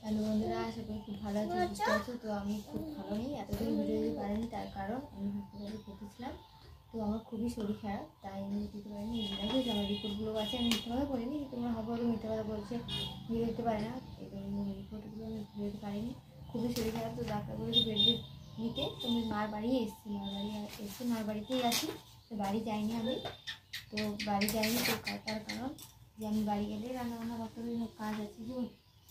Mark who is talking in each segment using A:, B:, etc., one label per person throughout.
A: Hello বন্ধুরা, আশা করি খুব ভালো আছো, সুস্থ আছো। তো আমি খুব ভালো নেই, এতদিন ভিডিও দিতে পারিনি, তার কারণ আমি হাসপাতালে ভর্তিছিলাম। তো আমার খুবই শরীর খারাপ, তাই আমি দিতে পারিনি। বুঝলে আমার রিপোর্টগুলো আছে, আমি মিথ্যে কথা বলিনি, তোমরা হয়তো মিথ্যে কথা বলছে ভিডিও দিতে পারে না, এই জন্য রিপোর্টগুলো আমি ভিডিও দিতে পারিনি। খুবই শরীর খারাপ, তো ডাক্তার বলেছে বেড নিতে। তো আমি মার বাড়ি এসেছি, মার বাড়িতেই আছি। তো বাড়ি যাইনি আমি, তো বাড়ি যাইনি। তো তার কারণ যে আমি বাড়ি গেলে রান্নাবান্না করতে হবে, সব কাজ আছে, যে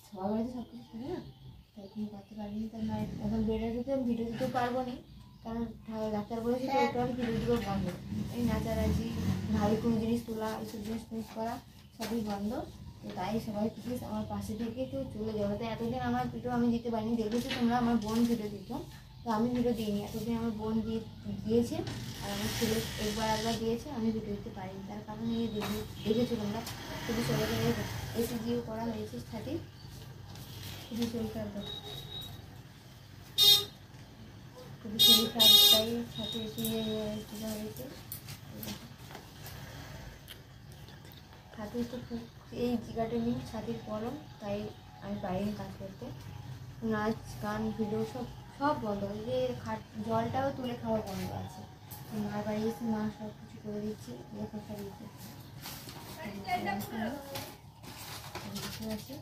A: সবার বাড়িতে সব কিছু থাকে না, তাই তুমি করতে পারিনি। তার মায়ের এখন বেড়ে যেতে আমি ভিডিও দিতেও পারবো না, কারণ ডাক্তার বলেছে তো ওটা আমি ভিডিও দিতেও বন্ধ। এই নাচারাজি, ভারী কোনো জিনিস তোলা, এইসব জিনিস মিস করা সবই বন্ধ। তো তাই সবাই প্লিজ আমার পাশে থেকে কেউ চলে যাবে। তো এতদিন আমার ভিডিও আমি দিতে পারিনি, দেখেছি তোমরা আমার বোন ভিডিও দিত, তো আমি ভিডিও দিইনি। এতদিন আমার বোন দিয়েছে, আর আমার ছেলে একবার দিয়েছে, আমি ভিডিও দিতে পারিনি। তার কারণ এই দেখেছো তোমরা, খুবই সবাইকে এসিজিও করা হয়েছে সাথে, খুবই শরীর খারাপ, খুবই শরীর খারাপ, তাই সাথে এসে হয়েছে। ছাতি তো খুব এই জায়গাটা নিয়ে ছাতির গরম, তাই আমি পারিনি কাজ করতে। নাচ গান ভিডিও সব বন্ধ, যে জলটাও তুলে খাওয়া বন্ধ আছে। মার বাড়ি এসে মা সব কিছু করে দিচ্ছে, লেখাপড়া দিচ্ছে আছে।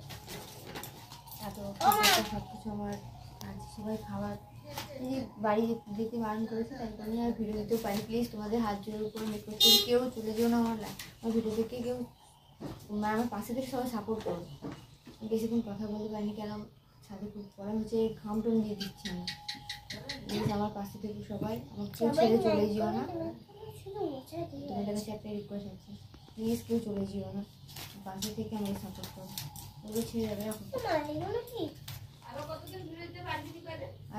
A: এত সব কিছু আমার আছে, সবাই খাবার বাড়ি যেতে বারণ করেছে, তাই আমি আর ভিডিও দিতেও পারি। প্লিজ তোমাদের হাত জোরের উপরে মেক করতে, কেউ চলে যেও না আমার ভিডিও দেখে, কেউ আমার পাশে থেকে সবাই সাপোর্ট করো। বেশিক্ষণ কথা বলতে পারিনি, কেন সাথে খুব পড়া হচ্ছে, ঘাম টম দিয়ে দিচ্ছি আমি। প্লিজ আমার পাশে থেকে সবাই, আমার কেউ ছেড়ে চলে যেও না। তোমাদের কাছে একটা রিকোয়েস্ট আছে, প্লিজ কেউ চলে যেও না, পাশে থেকে আমাকে সাপোর্ট করো। ওগুলো ছেড়ে যাবে এখন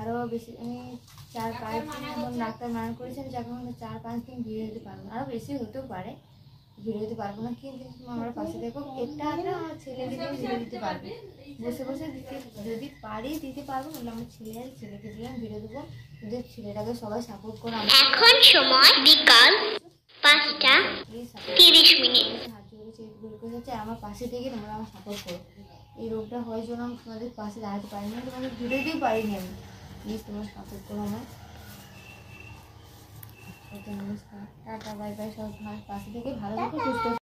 A: আরও বেশি। আমি 4-5 দিন এখন ডাক্তার মানা করেছেন, যখন 4-5 দিন ভিড়ে যেতে পারবো না, আরও বেশি হতেও পারে, ভিড়ে যেতে পারবো না। কিন্তু আমরা পাশে দেখো একটা আমার ছেলে দিলে ভিড়ে দিতে পারবে, বসে বসে দিতে যদি পারি দিতে পারবো, নাহলে আমার ছেলেকে দিলাম ভিড়ে দেবো। ওদের ছেলেটাকে সবাই সাপোর্ট করো।
B: এখন সময় বিকাল 5:30
A: হাত জোড়ে হচ্ছে, আমার পাশে থেকে তোমরা আমার সাপোর্ট করো। এই রোগটা হওয়ার জন্য আমি তোমাদের পাশে দাঁড়াতে পারিনি, তোমাদের ভিডিও দিতেই পারিনি আমি। প্লিজ তোমরা সাপোর্ট করো আমার। নমস্কার, টাটা, বাই বাই। সব পাশে থেকে ভালো থাকো, সুস্থ।